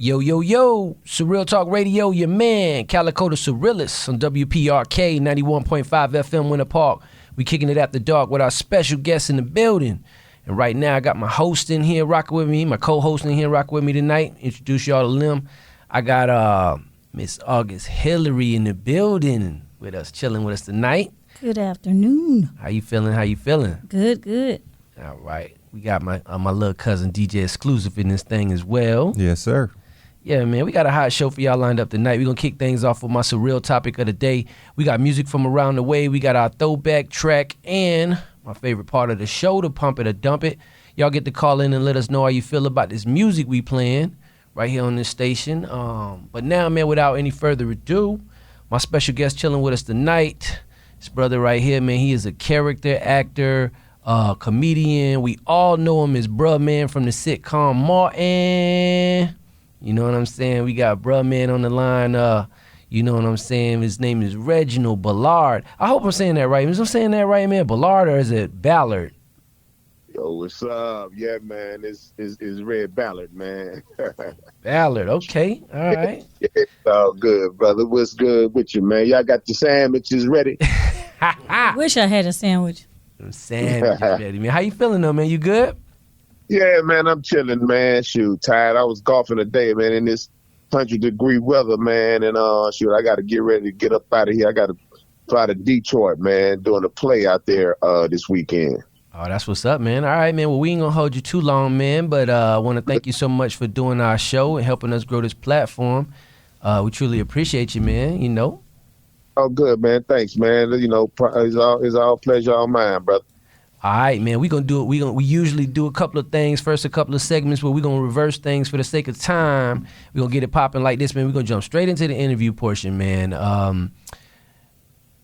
Yo, yo, yo, Surreal Talk Radio, your man, Calico the Surrealist on WPRK 91.5 FM Winter Park. We kicking it after dark with our special guests in the building. And right now, I got my host in here rocking with me, my co-host in here rocking with me tonight. Introduce y'all to Lim. I got Miss August Hillary in the building with us, chilling with us tonight. Good afternoon. How you feeling? Good. All right. We got my little cousin DJ Exclusive in this thing as well. Yes, sir. Yeah, man, we got a hot show for y'all lined up tonight. We're going to kick things off with my surreal topic of the day. We got music from around the way. We got our throwback track and my favorite part of the show, the Pump It or Dump It. Y'all get to call in and let us know how you feel about this music we playing right here on this station. But now, man, without any further ado, my special guest chilling with us tonight, this brother right here, man, he is a character actor, comedian. We all know him as Bruh Man from the sitcom Martin. You know what I'm saying? We got Bruh Man on the line. You know what I'm saying? His name is Reginald Ballard. I hope I'm saying that right. Am I saying that right, man? Ballard, or is it Ballard? Yo, what's up? Yeah, man, it's Red Ballard, man. Ballard, okay. All right. Yeah, it's all good, brother. What's good with you, man? Y'all got the sandwiches ready? Wish I had a sandwich. Sandwiches ready, man. How you feeling, though, man? You good? Yeah, man, I'm chilling, man. Shoot, tired. I was golfing today, man, in this 100-degree weather, man. And, shoot, I got to get ready to get up out of here. I got to fly to Detroit, man, doing a play out there this weekend. Oh, that's what's up, man. All right, man. Well, we ain't going to hold you too long, man. But I want to thank you so much for doing our show and helping us grow this platform. We truly appreciate you, man, you know. Oh, good, man. Thanks, man. You know, it's all pleasure on mine, brother. All right, man. We're gonna do it. We usually do a couple of things first, a couple of segments where we're gonna reverse things for the sake of time. We're gonna get it popping like this, man. We're gonna jump straight into the interview portion, man.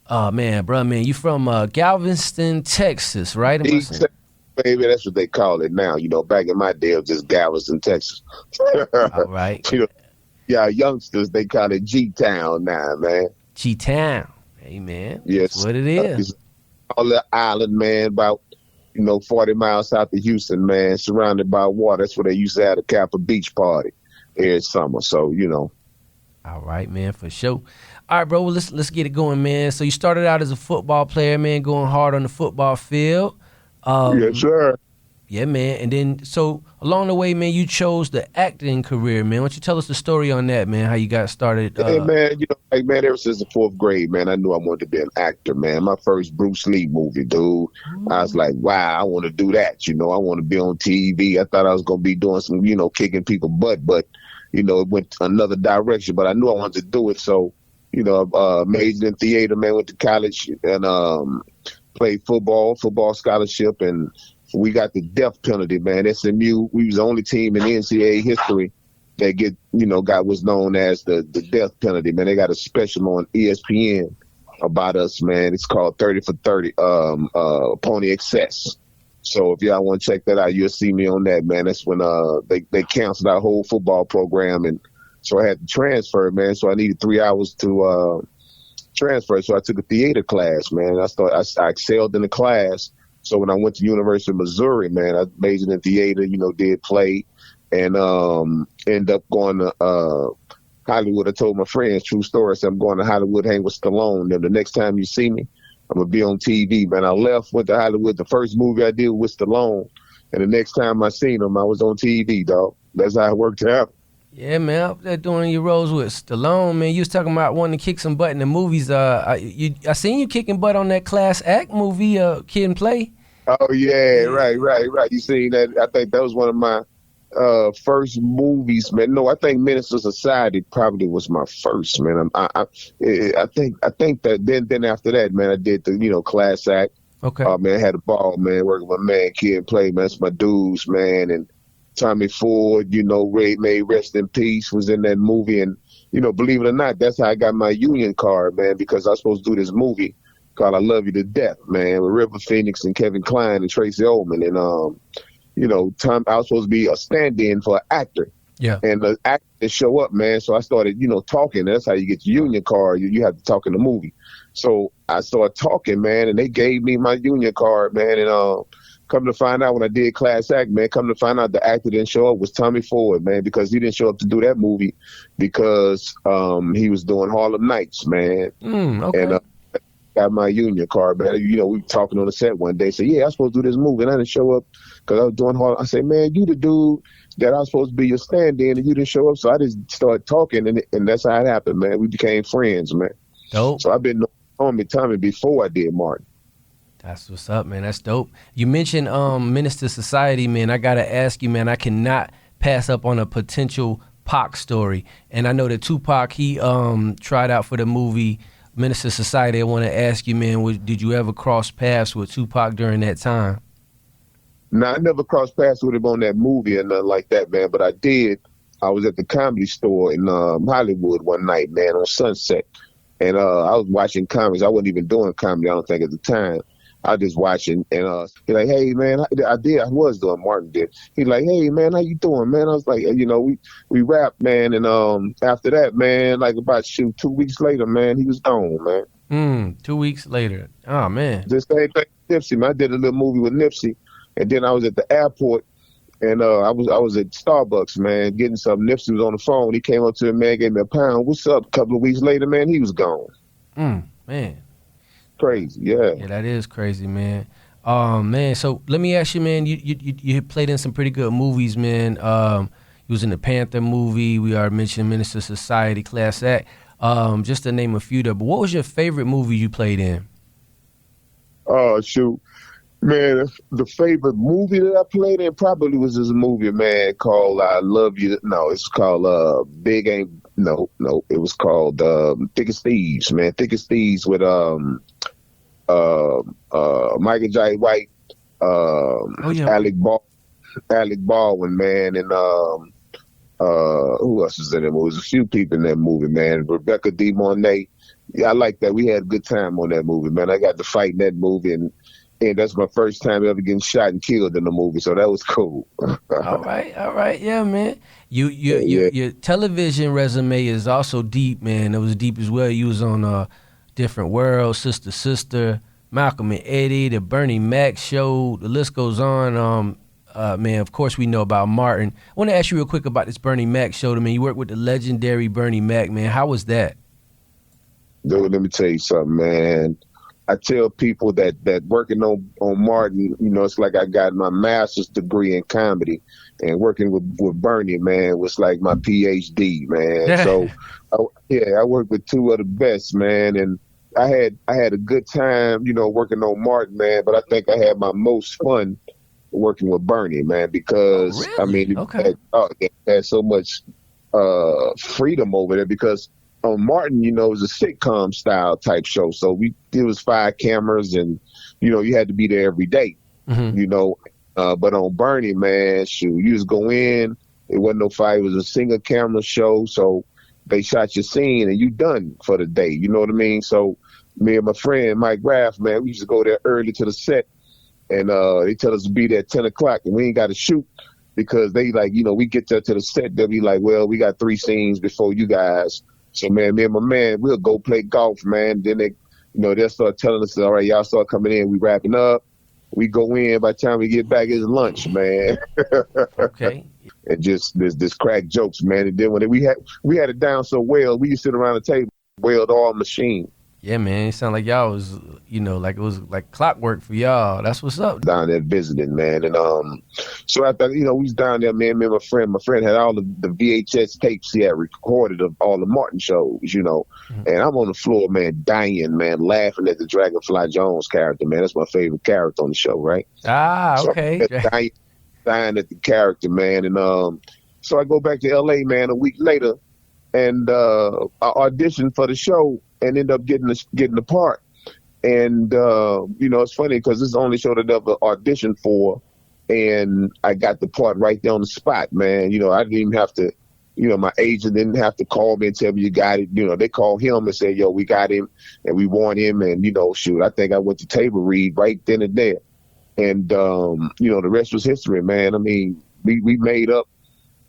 Man, bro, man, you from Galveston, Texas, right? Baby, that's what they call it now. You know, back in my day, it was just Galveston, Texas. All right. You know, yeah, youngsters, they call it G-Town now, man. G-Town. Hey, man. Yes. That's what it is. All the island, man, about, 40 miles south of Houston, man, surrounded by water. That's where they used to have a Kappa Beach party every summer. So, All right, man, for sure. All right, bro, well, let's get it going, man. So you started out as a football player, man, going hard on the football field. Yes, sir. Yeah, man. And then, so along the way, man, you chose the acting career, man. Why don't you tell us the story on that, man, how you got started? Hey, man, ever since the 4th grade, man, I knew I wanted to be an actor, man. My first Bruce Lee movie, dude. I was like, wow, I want to do that. I want to be on TV. I thought I was going to be doing some, kicking people butt, but, it went another direction. But I knew I wanted to do it. So, majored in theater, man, went to college and played football scholarship, and we got the death penalty, man. SMU, we was the only team in NCAA history that was known as the death penalty, man. They got a special on ESPN about us, man. It's called 30 for 30, Pony Excess. So if y'all want to check that out, you'll see me on that, man. That's when they canceled our whole football program, and so I had to transfer, man. So I needed 3 hours to transfer. So I took a theater class, man. I excelled in the class. So when I went to University of Missouri, man, I majored in theater, did play, and ended up going to Hollywood. I told my friends, true story, I said, I'm going to Hollywood, hang with Stallone. Then the next time you see me, I'm going to be on TV, man. I left, went to Hollywood. The first movie I did was Stallone. And the next time I seen him, I was on TV, dog. That's how it worked out. Yeah, man, up there doing your roles with Stallone, man. You was talking about wanting to kick some butt in the movies. I seen you kicking butt on that Class Act movie, Kid and Play. Oh, yeah, right. You seen that? I think that was one of my first movies, man. No, I think Minister Society probably was my first, man. I think that then after that, man, I did the Class Act. Okay. Man, I had a ball, man, working with my man Kid and Play, man. That's my dudes, man. And Tommy Ford, Ray May, rest in peace, was in that movie. And, believe it or not, that's how I got my union card, man, because I was supposed to do this movie called I Love You to Death, man, with River Phoenix and Kevin Kline and Tracy Ullman. And, I was supposed to be a stand-in for an actor. Yeah. And the actor didn't show up, man. So I started, talking. That's how you get your union card. You have to talk in the movie. So I started talking, man, and they gave me my union card, man. And come to find out when I did Class Act, man, come to find out the actor didn't show up was Tommy Ford, man, because he didn't show up to do that movie because he was doing Harlem Nights, man. Okay. And got my union card, man. You know, we were talking on the set one day. Said, yeah, I'm supposed to do this movie, and I didn't show up because I was doing Harlem. I said, man, you the dude that I was supposed to be your stand-in, and you didn't show up. So I just started talking, and that's how it happened, man. We became friends, man. Dope. So I've been knowing Tommy before I did Martin. That's what's up, man. That's dope. You mentioned Menace to Society, man. I got to ask you, man, I cannot pass up on a potential Pac story. And I know that Tupac, he tried out for the movie Menace to Society. I want to ask you, man, did you ever cross paths with Tupac during that time? No, I never crossed paths with him on that movie and nothing like that, man. But I did. I was at the Comedy Store in Hollywood one night, man, on Sunset. And I was watching comedies. I wasn't even doing comedy, I don't think, at the time. I was just watching, and he's like, hey, man, I was doing, Martin did. He's like, hey, man, how you doing, man? I was like, you know, we rapped, man, and after that, man, like about 2 weeks later, man, he was gone, man. 2 weeks later. Oh, man. The same thing with Nipsey, man. I did a little movie with Nipsey, and then I was at the airport, and I was at Starbucks, man, getting something. Nipsey was on the phone. He came up to me, man, gave me a pound. What's up? A couple of weeks later, man, he was gone. Man. Crazy, yeah. Yeah, that is crazy, man. Man, so let me ask you, man, you played in some pretty good movies, man. You was in the Panther movie. We already mentioned Menace to Society, Class Act. Just to name a few there. But what was your favorite movie you played in? Oh, shoot. Man, the favorite movie that I played in probably was this movie, man, called I Love You. No, it's called Big Ain't. No, it was called Thick as Thieves, man. Thick as Thieves with Michael J. White, Alec Baldwin, man, and who else is in that movie? There's a few people in that movie, man. Rebecca De Mornay. Yeah, I like that. We had a good time on that movie, man. I got to fight in that movie, and that's my first time ever getting shot and killed in the movie, so that was cool. All right, yeah, man. Your television resume is also deep, man. It was deep as well. You was on Different World, Sister, Malcolm and Eddie, the Bernie Mac show. The list goes on. Man, of course we know about Martin. I want to ask you real quick about this Bernie Mac show. I mean, you worked with the legendary Bernie Mac, man. How was that? Dude, let me tell you something, man. I tell people that working on Martin, you know, it's like I got my master's degree in comedy, and working with Bernie, man, was like my PhD, man. So, I worked with two of the best, man, and I had a good time, you know, working on Martin, man. But I think I had my most fun working with Bernie, man, because really? I mean, it had so much freedom over there because. On Martin, you know, it was a sitcom style type show. So it was 5 cameras and, you know, you had to be there every day, you know. But on Bernie, man, shoot, you just go in. It wasn't no fight. It was a single camera show. So they shot your scene and you done for the day. You know what I mean? So me and my friend, Mike Graff, man, we used to go there early to the set and they tell us to be there at 10 o'clock and we ain't got to shoot because they like, you know, we get there to the set. They'll be like, well, we got 3 scenes before you guys. So, man, me and my man, we'll go play golf, man. Then they, you know, they'll start telling us, all right, y'all start coming in. We wrapping up. We go in. By the time we get back, it's lunch, man. Okay. And just this crack jokes, man. And then when we had it down so well, we used to sit around the table, wailed all machine. Yeah, man. It sounded like y'all was, you know, like it was like clockwork for y'all. That's what's up. Down there visiting, man. And so after, you know, we was down there, man, me and my friend had all the VHS tapes he had recorded of all the Martin shows, you know. And I'm on the floor, man, dying, man, laughing at the Dragonfly Jones character, man. That's my favorite character on the show, right? Okay. So dying at the character, man. And so I go back to LA, man, a week later, and I auditioned for the show and end up getting the part. And, you know, it's funny because this is the only show that I ever auditioned for. And I got the part right there on the spot, man. You know, I didn't even have to, you know, my agent didn't have to call me and tell me you got it. You know, they called him and said, yo, we got him and we want him. And, you know, shoot, I think I went to table read right then and there. And, you know, the rest was history, man. I mean, we made up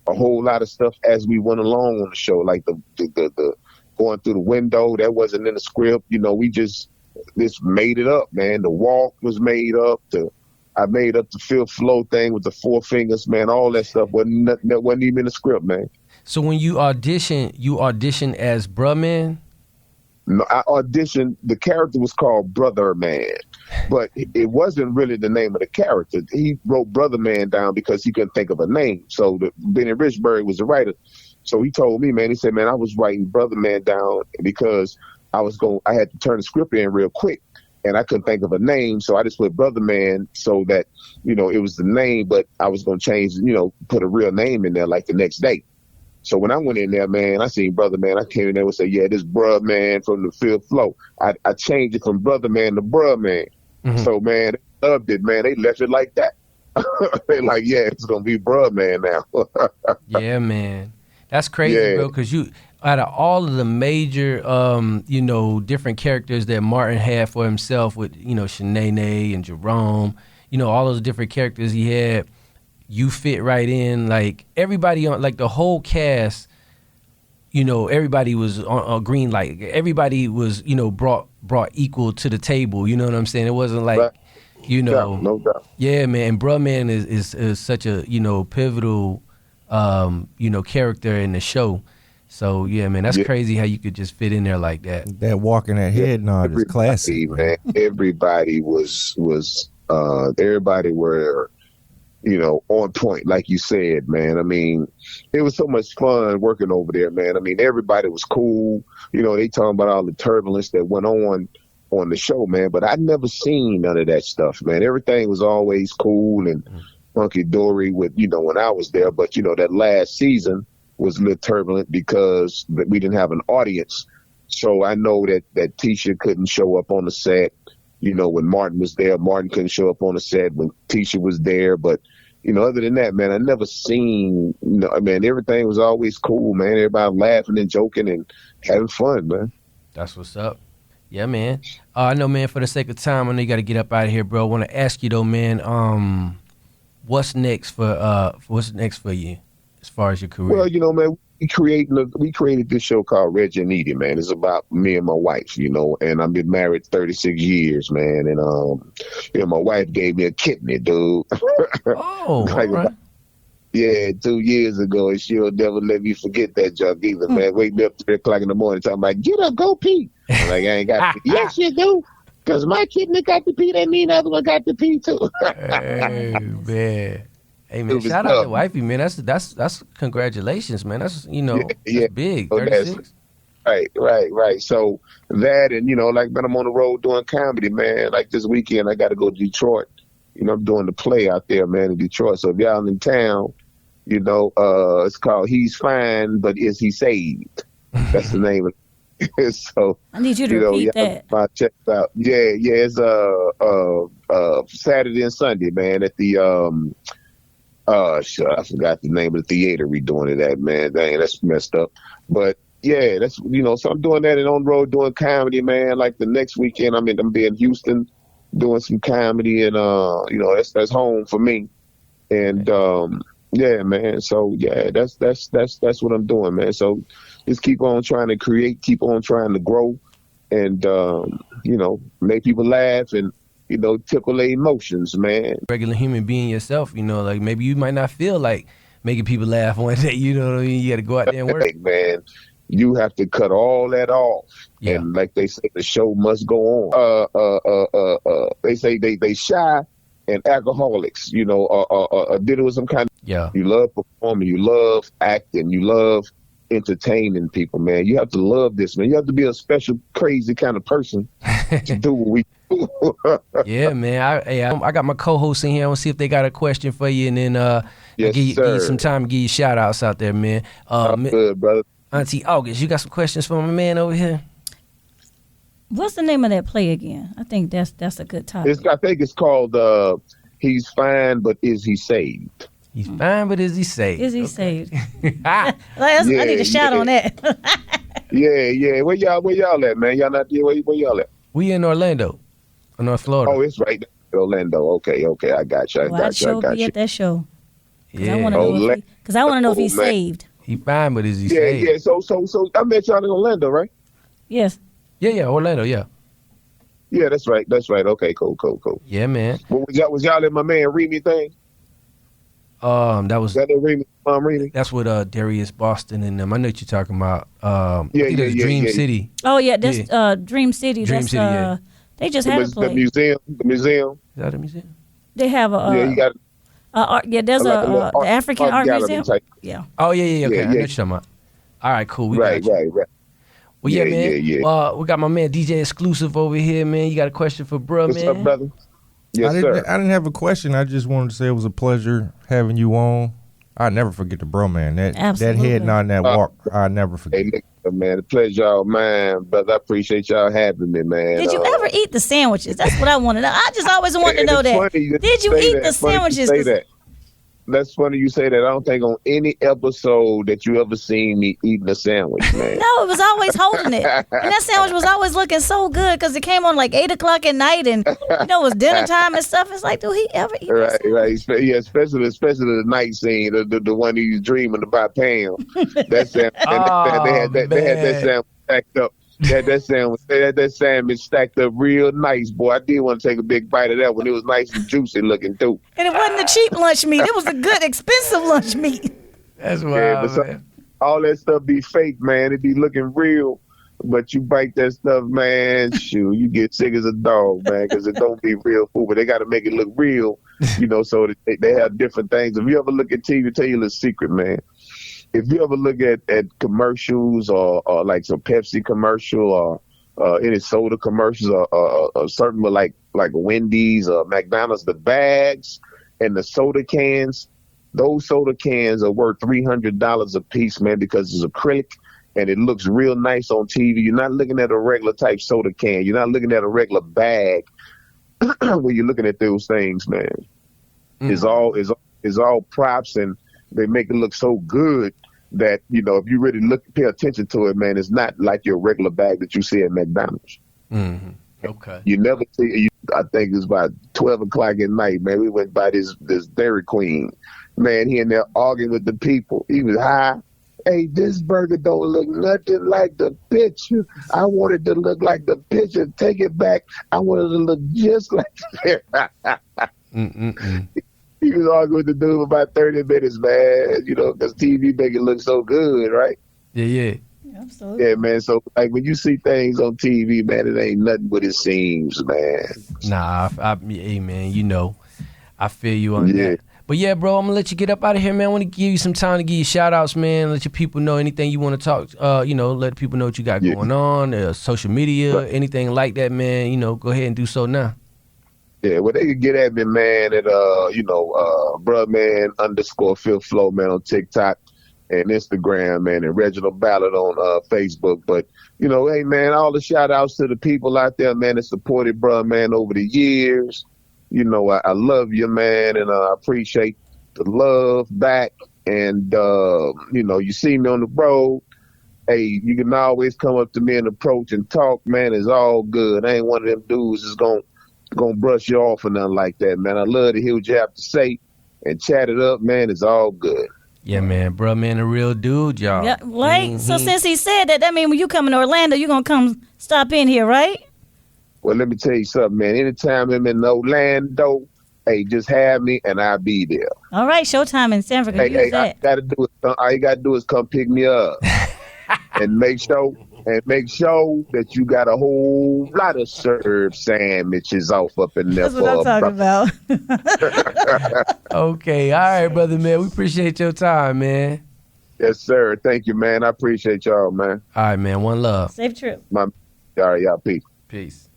a whole lot of stuff as we went along on the show, like the going through the window, that wasn't in the script. You know, we just made it up, man. The walk was made up. I made up the fifth flow thing with the four fingers, man. All that stuff that wasn't even in the script, man. So when you audition as Brahman? No, I auditioned. The character was called Brother Man, but it wasn't really the name of the character. He wrote Brother Man down because he couldn't think of a name. So Benny Richburg was the writer. So he told me, man, he said, man, I was writing Brother Man down because I had to turn the script in real quick and I couldn't think of a name. So I just put Brother Man so that, it was the name, but I was going to change, put a real name in there like the next day. So when I went in there, man, I seen Brother Man. I came in there and said, yeah, this Bruh Man from the fifth flow. I changed it from Brother Man to Bruh Man. Mm-hmm. So, man, they loved it, man. They left it like that. They're like, yeah, it's going to be Bruh Man now. Yeah, man. That's crazy, bro, because out of all of the major, different characters that Martin had for himself with, Shanae and Jerome, all those different characters he had, you fit right in. Like everybody on, like the whole cast, everybody was on green light. Everybody was, brought equal to the table. You know what I'm saying? It wasn't like, right. No doubt. Yeah, man. And Bruh Man is such a, pivotal, character in the show. So yeah, man, that's crazy how you could just fit in there like that. That walking that head nod is classic, man. Everybody everybody were, on point, like you said, man. I mean, it was so much fun working over there, man. I mean, everybody was cool. They talking about all the turbulence that went on the show, man. But I'd never seen none of that stuff, man. Everything was always cool and hunky-dory with, when I was there. But, that last season was a little turbulent because we didn't have an audience. So I know that Tisha couldn't show up on the set. When Martin was there, Martin couldn't show up on the set when Tisha was there. But, other than that, man, I never seen, everything was always cool, man. Everybody laughing and joking and having fun, man. That's what's up. Yeah, man. I know, man, for the sake of time, I know you got to get up out of here, bro. I want to ask you, though, man, what's next for you as far as your career? Well, man, we created this show called Reginald, man. It's about me and my wife, and I've been married 36 years, man. And, my wife gave me a kidney, dude. Oh, like right. 2 years ago, and she'll never let me forget that junk either, man. Wake me up 3 o'clock in the morning talking about, get up, go pee. I'm like, I ain't got to pee. Yes, you do. Because my kidney got to pee, that mean the other one got to pee, too. Hey, man. Hey, man, shout out to wifey, man. That's congratulations, man. That's, that's big. 36. Right. So that, and, when I'm on the road doing comedy, man, like this weekend, I got to go to Detroit. I'm doing the play out there, man, in Detroit. So if y'all in town, it's called He's Fine, but Is He Saved? That's the name of it. So I need you to repeat that. Check it out. Yeah. It's Saturday and Sunday, man, at the I forgot the name of the theater we doing it at, man. Dang, that's messed up. But yeah, that's so I'm doing that and on the road doing comedy, man. Like the next weekend I'm be in Houston doing some comedy, and that's home for me. And yeah, man. So yeah, that's what I'm doing, man. So just keep on trying to create, keep on trying to grow, and make people laugh and tickle their emotions, man. Regular human being yourself, like maybe you might not feel like making people laugh one day. You know what I mean? You got to go out there and work. Hey, man, you have to cut all that off. Yeah. And like they say, the show must go on. They say they shy and alcoholics, are dealing with some kind of. Yeah. You love performing, you love acting, you love entertaining people, man. You have to love this, man. You have to be a special, crazy kind of person to do what we do. Yeah, man. I got my co-hosts in here. I want to see if they got a question for you, and then yes, give you some time to give you shout outs out there, man. Good, brother. Auntie August, you got some questions for my man over here? What's the name of that play again? I think that's a good topic. I think it's called He's Fine, but Is He Saved? He's fine, but is he saved? Is he saved? I need a shout on that. Yeah. Where y'all at, man? Y'all not there? Where y'all at? We in Orlando, North Florida. Oh, it's right there. Orlando. Okay. I got you. I'd be at that show. Yeah. I want to know if he's saved. He fine, but is he saved? Yeah. So I met y'all in Orlando, right? Yes. Yeah. Orlando. Yeah. Yeah, that's right. That's right. Okay, cool. Yeah, man. What was y'all in my man Remy thing? That was That Remy, Remy? that's what Darius Boston and them. I know what you're talking about. I Yeah, think yeah, that's yeah, Dream yeah. City. Oh yeah, that's Dream City. Dream That's City, yeah. they just had a The play. museum. The museum. Is that a museum? They have a Yeah, you got art, yeah. There's like a little the African art gallery museum. type. Yeah. Oh yeah. Okay, Yeah, I know yeah. what you're talking about. All right, cool. We Right, got you. right. Well, yeah, Yeah, man. yeah. We got my man DJ Exclusive over here, man. You got a question for bruh, What's man? up, brother? Yes, sir. I didn't have a question. I just wanted to say it was a pleasure having you on. I'll never forget the bro, man. That Absolutely. head nod and that walk, I'll never forget. Hey, look, man, the pleasure all mine, brother. I appreciate y'all having me, man. Did you ever eat the sandwiches? That's what I want to know. I just always wanted to know It's that. funny Did you say eat that. the Funny you sandwiches? say 'Cause- that. That's funny you say that. I don't think on any episode that you ever seen me eating a sandwich, man. No, it was always holding it. And that sandwich was always looking so good because it came on like 8 o'clock at night and, it was dinner time and stuff. It's like, do he ever eat that Right. sandwich? Yeah, especially the night scene, the one he's dreaming about Pam. That sandwich, they had that sandwich stacked up. They had that sandwich stacked up real nice, boy. I did want to take a big bite of that one. It was nice and juicy looking too. And it wasn't a cheap lunch meat. It was a good, expensive lunch meat. That's Yeah, wild, but man. all that stuff be fake, man. It be looking real. But you bite that stuff, man, shoot, you get sick as a dog, man, because it don't be real food. But they got to make it look real, so that they have different things. If you ever look at TV, tell you a little secret, man. If you ever look at commercials or like some Pepsi commercial or any soda commercials or certain like Wendy's or McDonald's, the bags and the soda cans, those soda cans are worth $300 a piece, man, because it's acrylic and it looks real nice on TV. You're not looking at a regular type soda can. You're not looking at a regular bag when you're looking at those things, man. It's all props and they make it look so good that, if you really pay attention to it, man, it's not like your regular bag that you see at McDonald's. Mm-hmm. Okay. You never see, I think it was about 12 o'clock at night, man. We went by this Dairy Queen. Man, he in there arguing with the people. He was high. Hey, this burger don't look nothing like the picture. I want it to look like the picture. Take it back. I want it to look just like He was arguing with the dude for about 30 minutes, man, because TV make it look so good, right? Yeah. Absolutely. Yeah, man. So, like, when you see things on TV, man, it ain't nothing what it seems, man. Nah, hey, man, I feel you on Yeah. that. But yeah, bro, I'm gonna let you get up out of here, man. I want to give you some time to give you shout outs, man. Let your people know anything you want to talk, let people know what you got going on, social media, anything like that, man. Go ahead and do so now. Yeah, well, they can get at me, man, at, bruhman_fifth flow, man, on TikTok and Instagram, man, and Reginald Ballard on Facebook. But, hey, man, all the shout outs to the people out there, man, that supported bruh, man, over the years. I love you, man, and I appreciate the love back. And, you see me on the road. Hey, you can always come up to me and approach and talk, man. It's all good. I ain't one of them dudes that's gonna brush you off or nothing like that, man. I love to hear what you have to say and chat it up, man. It's all good. Yeah, man, bro, man, a real dude, y'all. Yeah, right. So since he said that means when you come in Orlando, you're going to come stop in here, right? Well, let me tell you something, man. Anytime I'm in Orlando, hey, just have me and I'll be there. All right, Showtime in San Francisco. Use that. All you gotta do is come pick me up and make sure that you got a whole lot of served sandwiches off up in there. That's what I'm talking about. Okay, all right, brother, man. We appreciate your time, man. Yes, sir. Thank you, man. I appreciate y'all, man. All right, man. One love. Safe trip. All right, y'all. Peace. Peace.